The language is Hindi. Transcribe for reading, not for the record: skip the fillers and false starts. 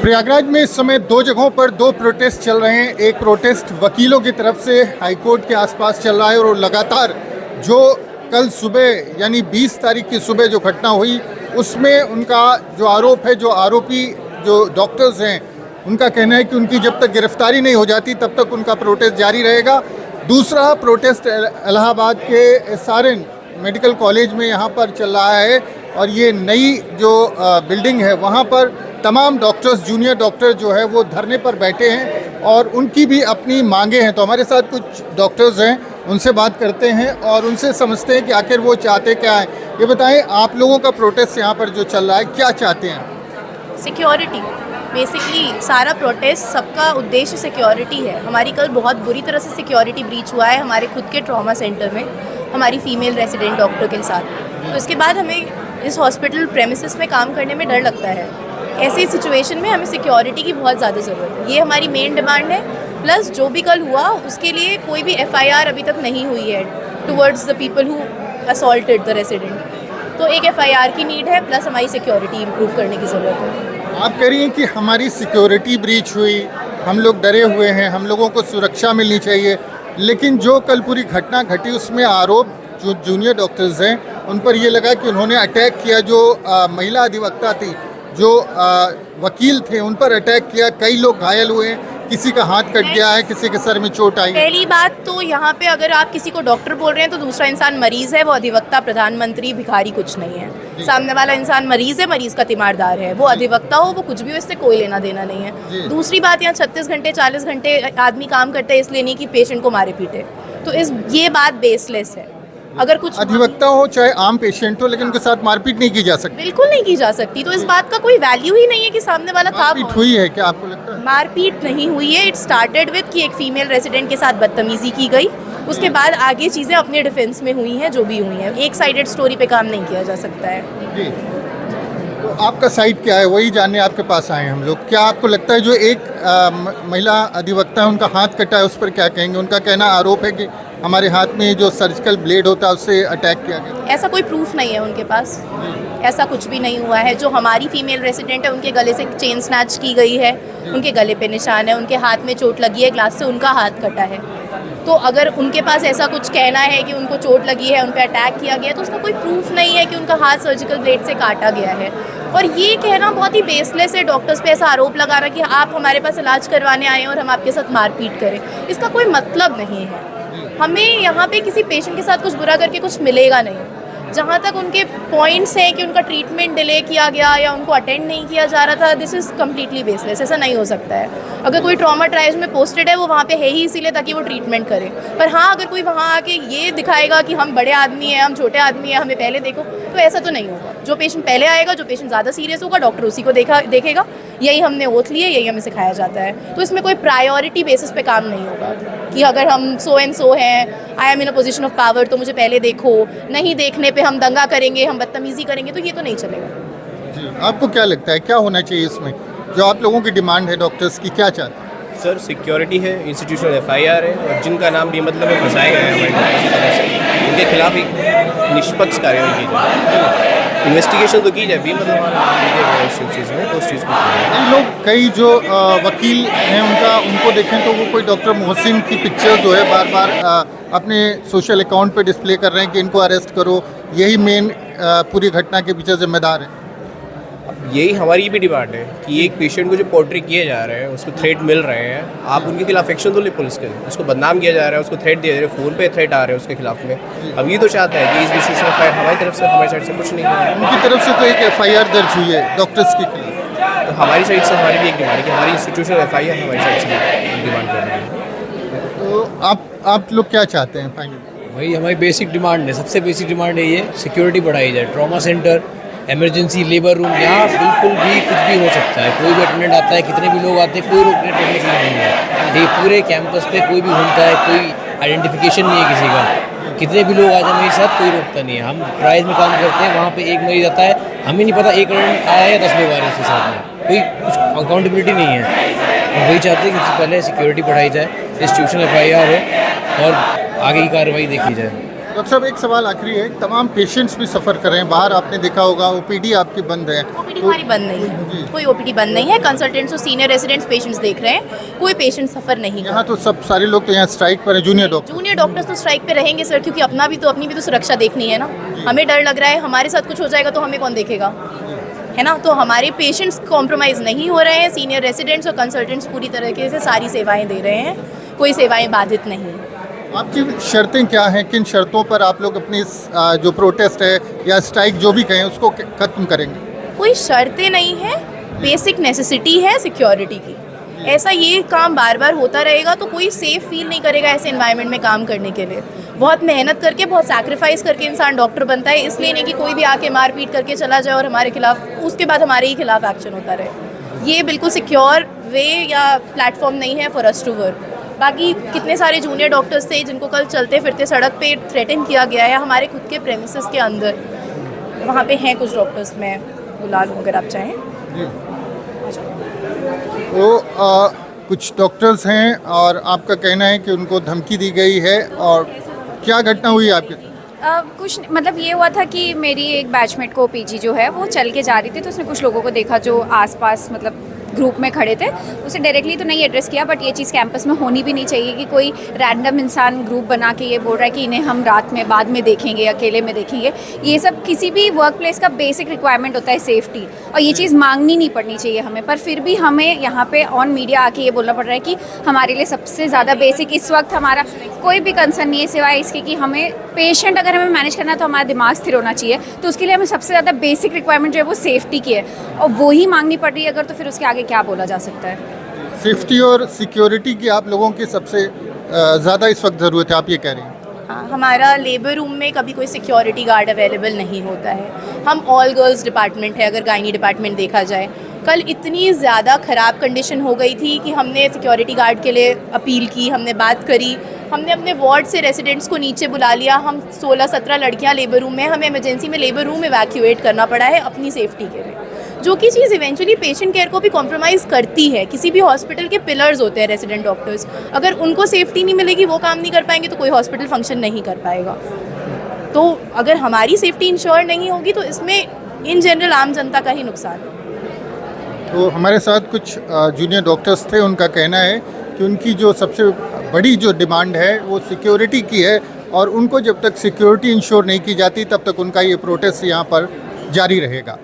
प्रयागराज में इस समय दो जगहों पर दो प्रोटेस्ट चल रहे हैं। एक प्रोटेस्ट वकीलों की तरफ से हाईकोर्ट के आसपास चल रहा है और लगातार जो कल सुबह यानी 20 तारीख की सुबह जो घटना हुई उसमें उनका जो आरोप है, जो आरोपी जो डॉक्टर्स हैं उनका कहना है कि उनकी जब तक गिरफ्तारी नहीं हो जाती तब तक उनका प्रोटेस्ट जारी रहेगा। दूसरा प्रोटेस्ट इलाहाबाद के एसआरएन मेडिकल कॉलेज में यहाँ पर चल रहा है और ये नई जो बिल्डिंग है वहाँ पर तमाम डॉक्टर्स, जूनियर डॉक्टर जो है वो धरने पर बैठे हैं और उनकी भी अपनी मांगे हैं। तो हमारे साथ कुछ डॉक्टर्स हैं, उनसे बात करते हैं और उनसे समझते हैं कि आखिर वो चाहते क्या है। ये बताएं, आप लोगों का प्रोटेस्ट यहाँ पर जो चल रहा है क्या चाहते हैं? सिक्योरिटी, बेसिकली सारा प्रोटेस्ट सबका उद्देश्य सिक्योरिटी है। हमारी कल बहुत बुरी तरह से सिक्योरिटी ब्रीच हुआ है हमारे खुद के ट्रॉमा सेंटर में, हमारी फीमेल रेजिडेंट डॉक्टर के साथ। तो इसके बाद हमें इस हॉस्पिटल प्रेमिसेस में काम करने में डर लगता है। ऐसी सिचुएशन में हमें सिक्योरिटी की बहुत ज़्यादा ज़रूरत है। ये हमारी मेन डिमांड है। प्लस जो भी कल हुआ उसके लिए कोई भी एफआईआर अभी तक नहीं हुई है towards the people who assaulted the resident. तो एक एफआईआर की नीड है, प्लस हमारी सिक्योरिटी इम्प्रूव करने की ज़रूरत है। आप कह रही हैं कि हमारी सिक्योरिटी ब्रीच हुई, हम लोग डरे हुए हैं, हम लोगों को सुरक्षा मिलनी चाहिए, लेकिन जो कल पूरी घटना घटी उसमें आरोप जो जूनियर डॉक्टर्स हैं उन पर ये लगा कि उन्होंने अटैक किया। जो महिला अधिवक्ता थी, जो वकील थे, उन पर अटैक किया। कई लोग घायल हुए, किसी का हाथ कट गया है, किसी के सर में चोट आई। पहली बात तो यहाँ पे अगर आप किसी को डॉक्टर बोल रहे हैं तो दूसरा इंसान मरीज है। वो अधिवक्ता, प्रधानमंत्री, भिखारी कुछ नहीं है। सामने वाला इंसान मरीज है, मरीज का तीमारदार है। वो अधिवक्ता हो, वो कुछ भी हो, इससे कोई लेना देना नहीं है। दूसरी बात, यहाँ 36 घंटे 40 घंटे आदमी काम करते हैं इसलिए नहीं कि पेशेंट को मारे पीटे। तो ये बात बेसलेस है। अगर कुछ अधिवक्ता हो चाहे आम पेशेंट हो, लेकिन उनके साथ मारपीट नहीं की जा सकती। बिल्कुल नहीं की जा सकती। तो इस बात का कोई वैल्यू ही नहीं है कि सामने वाला था। मारपीट हुई है क्या, आपको लगता है? मारपीट नहीं हुई है। इट स्टार्टेड विद कि एक फीमेल रेजिडेंट के साथ बदतमीजी की गई। उसके बाद आगे चीज़ें अपने डिफेंस में हुई हैं जो भी हुई हैं। एक साइडेड स्टोरी पे काम नहीं किया जा सकता है। जी, तो आपका साइड क्या है वही जानने आपके पास आए हम लोग। क्या आपको लगता है जो एक महिला अधिवक्ता है उनका हाथ कटा है उस पर क्या कहेंगे? उनका कहना आरोप है कि हमारे हाथ में जो सर्जिकल ब्लेड होता है उससे अटैक किया गया। ऐसा कोई प्रूफ नहीं है उनके पास, ऐसा कुछ भी नहीं हुआ है। जो हमारी फीमेल रेसिडेंट है उनके गले से चेन स्नैच की गई है, उनके गले पे निशान है, उनके हाथ में चोट लगी है, ग्लास से उनका हाथ कटा है। तो अगर उनके पास ऐसा कुछ कहना है कि उनको चोट लगी है, उन पर अटैक किया गया है, तो उसका कोई प्रूफ नहीं है कि उनका हाथ सर्जिकल ब्लेड से काटा गया है। और ये कहना बहुत ही बेसलेस है, डॉक्टर्स पे ऐसा आरोप लगाना कि आप हमारे पास इलाज करवाने आए हैं और हम आपके साथ मारपीट करें। इसका कोई मतलब नहीं है। हमें यहाँ पे किसी पेशेंट के साथ कुछ बुरा करके कुछ मिलेगा नहीं। जहाँ तक उनके पॉइंट्स हैं कि उनका ट्रीटमेंट डिले किया गया या उनको अटेंड नहीं किया जा रहा था, दिस इज़ कम्प्लीटली बेसलेस। ऐसा नहीं हो सकता है। अगर कोई ट्रॉमा ट्रायल्स में पोस्टेड है वो वहाँ पे है ही इसीलिए ताकि वो ट्रीटमेंट करे। पर हाँ, अगर कोई वहाँ आके ये दिखाएगा कि हम बड़े आदमी हैं, हम छोटे आदमी हैं, हमें पहले देखो, तो ऐसा तो नहीं होगा। जो पेशेंट पहले आएगा, जो पेशेंट ज़्यादा सीरियस होगा, डॉक्टर उसी को देखेगा। यही हमने ओथ ली है, यही हमें सिखाया जाता है। तो इसमें कोई प्रायोरिटी बेसिस पे काम नहीं होगा कि अगर हम सो एंड सो हैं, I am in a position of power, तो मुझे पहले देखो, नहीं देखने पे हम दंगा करेंगे, हम बदतमीजी करेंगे, तो ये तो नहीं चलेगा। जी, आपको क्या लगता है क्या होना चाहिए इसमें? जो आप लोगों की डिमांड है डॉक्टर्स की, क्या चाहते हैं? सर, सिक्योरिटी है, इंस्टीट्यूशनल एफआईआर है और जिनका नाम बेमतलब में फंसाया गया है हमारी किसी तरह से, उनके खिलाफ एक निष्पक्ष कार्रवाई की जाए। इन्वेस्टिगेशन तो की जाए, बेमतलब हमारा नाम लिखे गया इस चीज़ में, तो उस चीज़ को कई जो वकील हैं उनको देखें तो वो कोई डॉक्टर मोहसिन की पिक्चर जो है बार बार अपने सोशल अकाउंट पे डिस्प्ले कर रहे हैं कि इनको अरेस्ट करो, यही मेन पूरी घटना के पीछे जिम्मेदार है। यही हमारी भी डिमांड है कि एक पेशेंट को जो पोर्ट्री किए जा रहे हैं, उसको थ्रेट मिल रहे हैं, आप उनके खिलाफ एक्शन तो ले पुलिस के। उसको बदनाम किया जा रहा है, उसको थ्रेट दिया जा रहा है, फ़ोन पे थ्रेट आ रहे हैं उसके खिलाफ में। अब ये तो चाहता है कि इस विशेष एफआईआर हमारी तरफ से, हमारी साइड से कुछ नहीं है। उनकी तरफ से तो एक एफआईआर दर्ज हुई है डॉक्टर्स के खिलाफ, तो हमारी साइड से हमारी भी एक डिमांड है कि हमारी इंस्टीट्यूशनल एफआईआर हमारी साइड से डिमांड कर रही है। तो आप लोग क्या चाहते हैं फाइनली? वही हमारी बेसिक डिमांड है, सबसे बेसिक डिमांड है ये, सिक्योरिटी बढ़ाई जाए। Trauma centre, emergency, labour room, यहाँ बिल्कुल भी कुछ भी हो सकता है। कोई भी अटेंडेंट आता है, कितने भी लोग आते हैं, कोई रोकने टोकने के लिए नहीं है। ये पूरे कैंपस पे कोई भी घूमता है, कोई आइडेंटिफिकेशन नहीं है किसी का। कितने भी लोग आ जाए मेरे साथ, कोई रोकता नहीं है। हम प्राइज में काम करते हैं, वहाँ पे एक मरीज आता है, हमें नहीं पता एक अटेंडेंट आया है 10 लोग आ रहे हैं उसके साथ में, कोई कुछ अकाउंटेबिलिटी नहीं है। हम वही चाहते हैं कि सबसे पहले सिक्योरिटी बढ़ाई जाए, इंस्टीट्यूशनल एफआईआर हो और आगे की कार्रवाई देखी जाए। डॉक्टर साहब एक सवाल आखिरी है, तमाम पेशेंट्स भी सफ़र कर रहे हैं बाहर, आपने देखा होगा ओपीडी आपकी बंद है। ओपीडी हमारी बंद नहीं है, कोई ओपीडी बंद नहीं है। कंसल्टेंट्स और सीनियर रेजिडेंट्स पेशेंट्स देख रहे हैं, कोई पेशेंट सफ़र नहीं यहाँ तो सब सारे लोग तो यहाँ स्ट्राइक पर है, जूनियर डॉक्टर्स तो स्ट्राइक पे रहेंगे सर, क्योंकि अपनी भी तो सुरक्षा देखनी है ना। हमें डर लग रहा है, हमारे साथ कुछ हो जाएगा तो हमें कौन देखेगा, है ना। तो हमारे पेशेंट्स कॉम्प्रोमाइज़ नहीं हो रहे हैं, सीनियर रेजिडेंट्स और कंसल्टेंट्स पूरी तरीके से सारी सेवाएं दे रहे हैं, कोई सेवाएं बाधित नहीं है। आपकी शर्तें क्या हैं, किन शर्तों पर आप लोग अपनी जो प्रोटेस्ट है या स्ट्राइक जो भी कहें उसको खत्म करेंगे? कोई शर्तें नहीं है, बेसिक नेसेसिटी है सिक्योरिटी की। ऐसा ये काम बार बार होता रहेगा तो कोई सेफ फील नहीं करेगा ऐसे एनवायरनमेंट में काम करने के लिए। बहुत मेहनत करके, बहुत सैक्रिफाइस करके इंसान डॉक्टर बनता है, इसलिए नहीं कि कोई भी आके मारपीट करके चला जाए और हमारे खिलाफ उसके बाद हमारे ही खिलाफ एक्शन होता रहे। ये बिल्कुल सिक्योर वे या प्लेटफॉर्म नहीं है फॉर अस टू वर्क। बाकी कितने सारे जूनियर डॉक्टर्स थे जिनको कल चलते फिरते सड़क पे थ्रेटन किया गया है हमारे खुद के प्रेमिसेस के अंदर। वहाँ पे हैं कुछ डॉक्टर्स, मैं बुला लूँ अगर आप चाहें। तो कुछ डॉक्टर्स हैं और आपका कहना है कि उनको धमकी दी गई है, और क्या घटना हुई आपके साथ? कुछ मतलब ये हुआ था कि मेरी एक बैचमेट को पीजी जो है वो चल के जा रही थी, तो उसने कुछ लोगों को देखा जो आसपास मतलब ग्रुप में खड़े थे। उसे डायरेक्टली तो नहीं एड्रेस किया, बट ये चीज़ कैंपस में होनी भी नहीं चाहिए कि कोई रैंडम इंसान ग्रुप बना के ये बोल रहा है कि इन्हें हम रात में बाद में देखेंगे, अकेले में देखेंगे। ये सब किसी भी वर्क प्लेस का बेसिक रिक्वायरमेंट होता है, सेफ्टी, और ये चीज़ मांगनी नहीं पड़नी चाहिए हमें। पर फिर भी हमें यहाँ पे ऑन मीडिया आके ये बोलना पड़ रहा है कि हमारे लिए सबसे ज़्यादा बेसिक इस वक्त हमारा कोई भी कंसर्न नहीं है सिवाय इसके कि हमें पेशेंट अगर हमें मैनेज करना है तो हमारा दिमाग स्थिर होना चाहिए। तो उसके लिए हमें सबसे ज़्यादा बेसिक रिक्वायरमेंट जो है वो सेफ्टी की है, और वो ही मांगनी पड़ रही है अगर, तो फिर उसके आगे क्या बोला जा सकता है। सेफ्टी और सिक्योरिटी की आप लोगों की सबसे ज़्यादा इस वक्त ज़रूरत है, आप ये कह रही हैं? हाँ, हमारा लेबर रूम में कभी कोई सिक्योरिटी गार्ड अवेलेबल नहीं होता है। हम ऑल गर्ल्स डिपार्टमेंट है, अगर गायनी डिपार्टमेंट देखा जाए। कल इतनी ज़्यादा ख़राब कंडीशन हो गई थी कि हमने सिक्योरिटी गार्ड के लिए अपील की, हमने बात करी, हमने अपने वार्ड से रेसिडेंट्स को नीचे बुला लिया। हम 16-17 लड़कियां लेबर रूम में, हमें इमरजेंसी में लेबर रूम इवैक्यूएट करना पड़ा है अपनी सेफ्टी के लिए, जो कि चीज़ इवेंचुअली पेशेंट केयर को भी कॉम्प्रोमाइज़ करती है। किसी भी हॉस्पिटल के पिलर्स होते हैं रेजिडेंट डॉक्टर्स, अगर उनको सेफ्टी नहीं मिलेगी, वो काम नहीं कर पाएंगे, तो कोई हॉस्पिटल फंक्शन नहीं कर पाएगा। तो अगर हमारी सेफ्टी इंश्योर नहीं होगी तो इसमें इन जनरल आम जनता का ही नुकसान है। तो हमारे साथ कुछ जूनियर डॉक्टर्स थे, उनका कहना है कि उनकी जो सबसे बड़ी जो डिमांड है वो सिक्योरिटी की है, और उनको जब तक सिक्योरिटी इंश्योर नहीं की जाती तब तक उनका ये प्रोटेस्ट यहाँ पर जारी रहेगा।